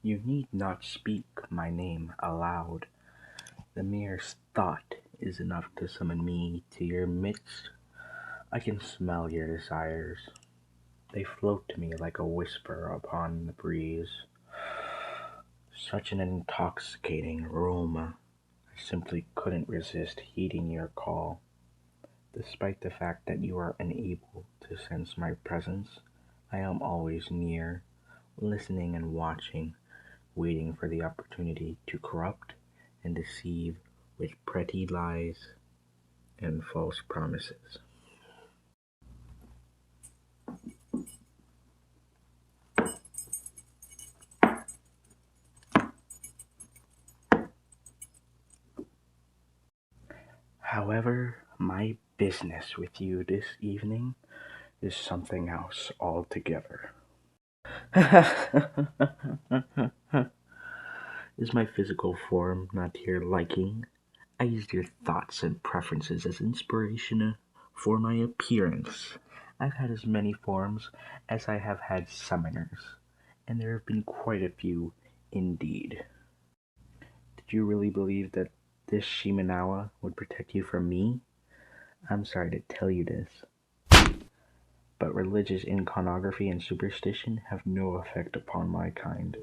You need not speak my name aloud. The mere thought is enough to summon me to your midst. I can smell your desires. They float to me like a whisper upon the breeze. Such an intoxicating aroma. I simply couldn't resist heeding your call. Despite the fact that you are unable to sense my presence, I am always near, listening and watching, waiting for the opportunity to corrupt and deceive with pretty lies and false promises. However, my business with you this evening is something else altogether. Is my physical form not to your liking? I used your thoughts and preferences as inspiration for my appearance. I've had as many forms as I have had summoners, and there have been quite a few indeed. Did you really believe that this Shimenawa would protect you from me? I'm sorry to tell you this, but religious iconography and superstition have no effect upon my kind.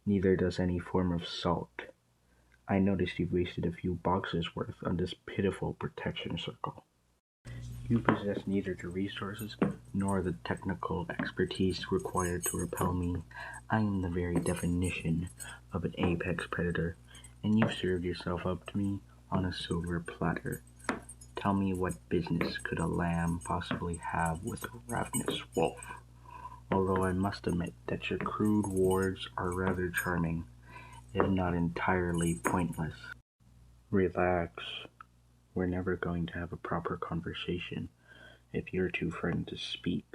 Neither does any form of salt. I noticed you've wasted a few boxes worth on this pitiful protection circle. You possess neither the resources nor the technical expertise required to repel me. I am the very definition of an apex predator, and you've served yourself up to me on a silver platter. Tell me, what business could a lamb possibly have with a ravenous wolf? Although I must admit that your crude words are rather charming, if not entirely pointless. Relax. We're never going to have a proper conversation if you're too frightened to speak.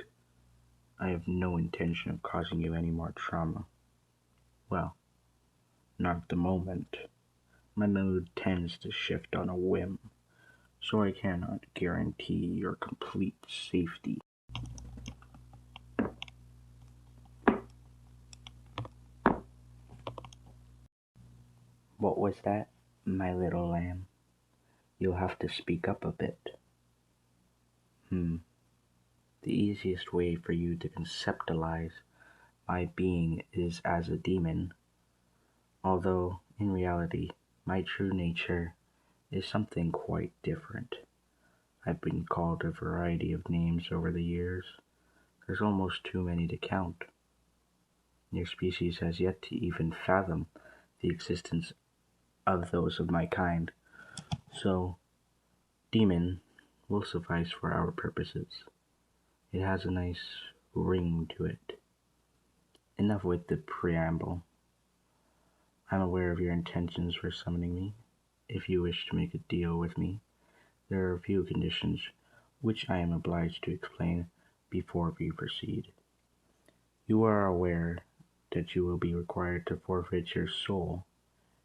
I have no intention of causing you any more trauma. Well, not at the moment. My mood tends to shift on a whim, so I cannot guarantee your complete safety. What was that, my little lamb? You'll have to speak up a bit. Hmm. The easiest way for you to conceptualize my being is as a demon, although in reality, my true nature is something quite different. I've been called a variety of names over the years. There's almost too many to count. Your species has yet to even fathom the existence of those of my kind, so demon will suffice for our purposes. It has a nice ring to it. Enough with the preamble. I'm aware of your intentions for summoning me. If you wish to make a deal with me, there are a few conditions which I am obliged to explain before we proceed. You are aware that you will be required to forfeit your soul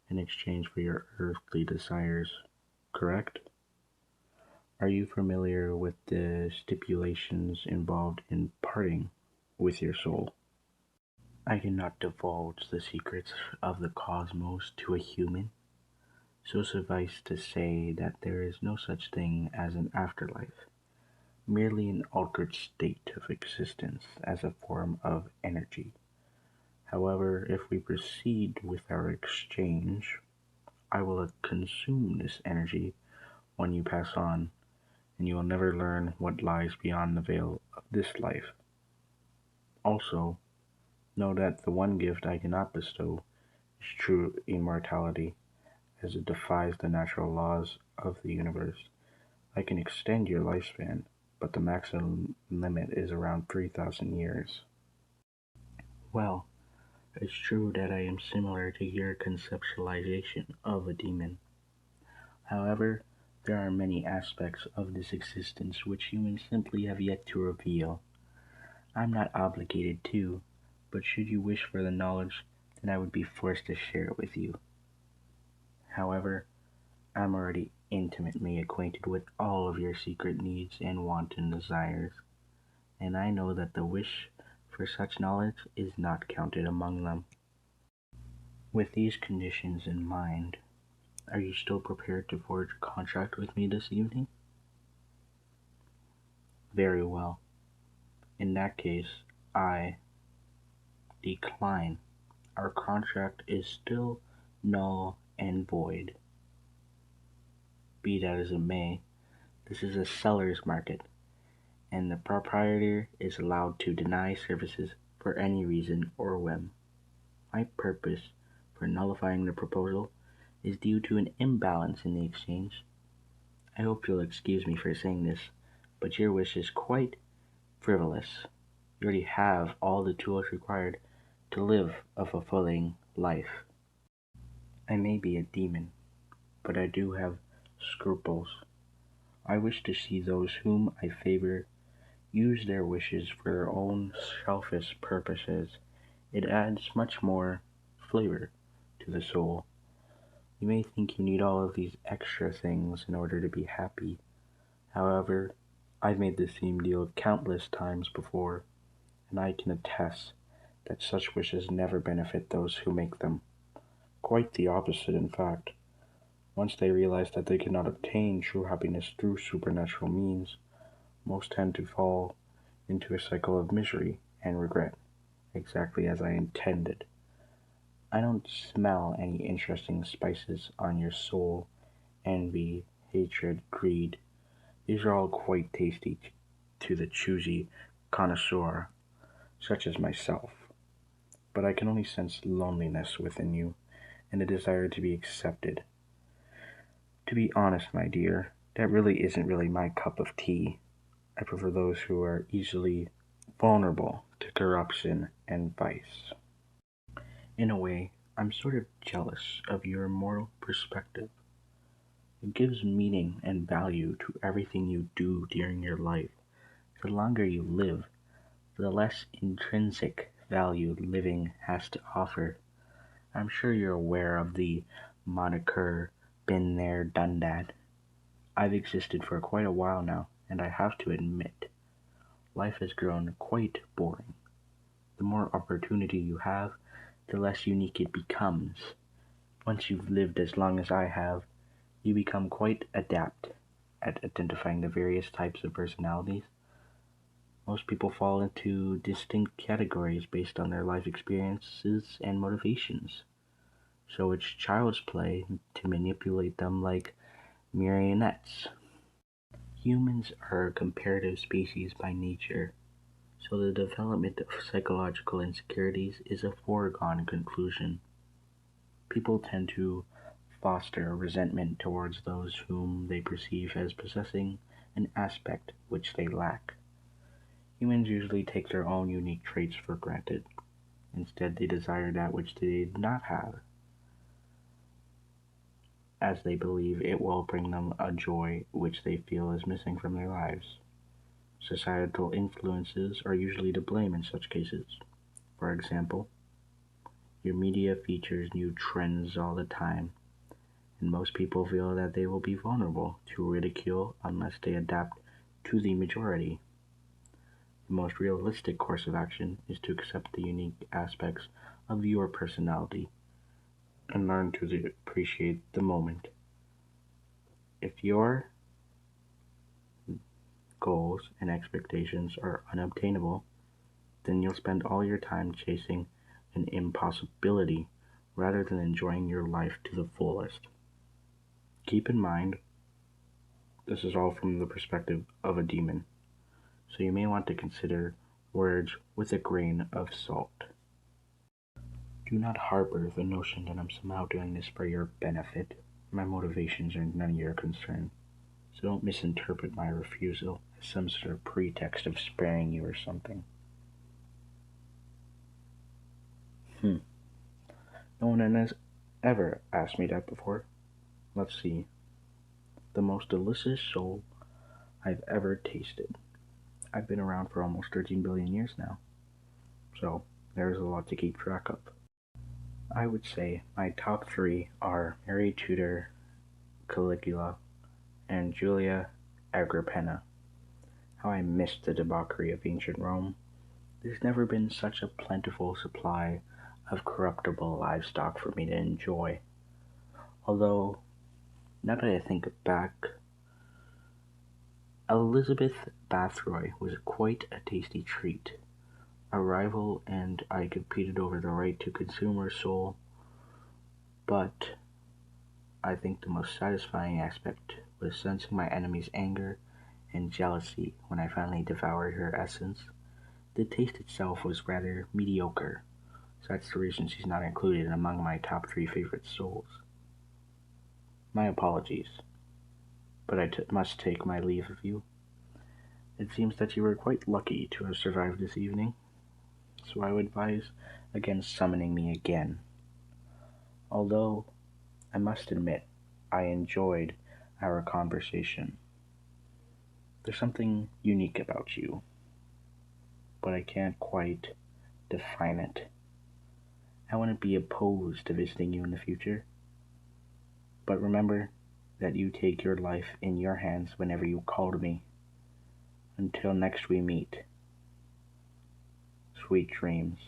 in exchange for your earthly desires, correct? Are you familiar with the stipulations involved in parting with your soul? I cannot divulge the secrets of the cosmos to a human, so suffice to say that there is no such thing as an afterlife, merely an altered state of existence as a form of energy. However, if we proceed with our exchange, I will consume this energy when you pass on, and you will never learn what lies beyond the veil of this life. Also, know that the one gift I cannot bestow is true immortality, as it defies the natural laws of the universe. I can extend your lifespan, but the maximum limit is around 3,000 years. Well, it's true that I am similar to your conceptualization of a demon. However, there are many aspects of this existence which humans simply have yet to reveal. I'm not obligated to, but should you wish for the knowledge, then I would be forced to share it with you. However, I'm already intimately acquainted with all of your secret needs and wanton desires, and I know that the wish for such knowledge is not counted among them. With these conditions in mind, are you still prepared to forge a contract with me this evening? Very well. In that case, I decline. Our contract is still null and void. Be that as it may, this is a seller's market, and the proprietor is allowed to deny services for any reason or whim. My purpose for nullifying the proposal is due to an imbalance in the exchange. I hope you'll excuse me for saying this, but your wish is quite frivolous. You already have all the tools required to live a fulfilling life. I may be a demon, but I do have scruples. I wish to see those whom I favor use their wishes for their own selfish purposes. It adds much more flavor to the soul. You may think you need all of these extra things in order to be happy. However, I've made the same deal countless times before, and I can attest that such wishes never benefit those who make them. Quite the opposite, in fact. Once they realize that they cannot obtain true happiness through supernatural means, most tend to fall into a cycle of misery and regret, exactly as I intended. I don't smell any interesting spices on your soul: envy, hatred, greed. These are all quite tasty to the choosy connoisseur, such as myself. But I can only sense loneliness within you, and a desire to be accepted. To be honest, my dear, that really isn't really my cup of tea. I prefer those who are easily vulnerable to corruption and vice. In a way, I'm sort of jealous of your moral perspective. It gives meaning and value to everything you do during your life. The longer you live, the less intrinsic value living has to offer. I'm sure you're aware of the moniker "been there, done that." I've existed for quite a while now, and I have to admit, life has grown quite boring. The more opportunity you have, the less unique it becomes. Once you've lived as long as I have, you become quite adept at identifying the various types of personalities. Most people fall into distinct categories based on their life experiences and motivations, so it's child's play to manipulate them like marionettes. Humans are a comparative species by nature, so the development of psychological insecurities is a foregone conclusion. People tend to foster resentment towards those whom they perceive as possessing an aspect which they lack. Humans usually take their own unique traits for granted. Instead, they desire that which they did not have, as they believe it will bring them a joy which they feel is missing from their lives. Societal influences are usually to blame in such cases. For example, your media features new trends all the time, and most people feel that they will be vulnerable to ridicule unless they adapt to the majority. The most realistic course of action is to accept the unique aspects of your personality and learn to appreciate the moment. If your goals and expectations are unobtainable, then you'll spend all your time chasing an impossibility rather than enjoying your life to the fullest. Keep in mind, this is all from the perspective of a demon, so you may want to consider words with a grain of salt. Do not harbor the notion that I'm somehow doing this for your benefit. My motivations are none of your concern, so don't misinterpret my refusal as some sort of pretext of sparing you or something. No one has ever asked me that before. Let's see. The most delicious soul I've ever tasted. I've been around for almost 13 billion years now, so there's a lot to keep track of. I would say my top three are Mary Tudor Caligula and Julia Agrippina. How I missed the debauchery of ancient Rome. There's never been such a plentiful supply of corruptible livestock for me to enjoy. Although, now that I think back, Elizabeth Bathory was quite a tasty treat. A rival, and I competed over the right to consume her soul, but I think the most satisfying aspect was sensing my enemy's anger and jealousy when I finally devoured her essence. The taste itself was rather mediocre, so that's the reason she's not included among my top 3 favorite souls. My apologies, but must take my leave of you. It seems that you were quite lucky to have survived this evening, so I would advise against summoning me again. Although, I must admit, I enjoyed our conversation. There's something unique about you, but I can't quite define it. I wouldn't be opposed to visiting you in the future, but remember that you take your life in your hands whenever you call to me. Until next we meet, sweet dreams.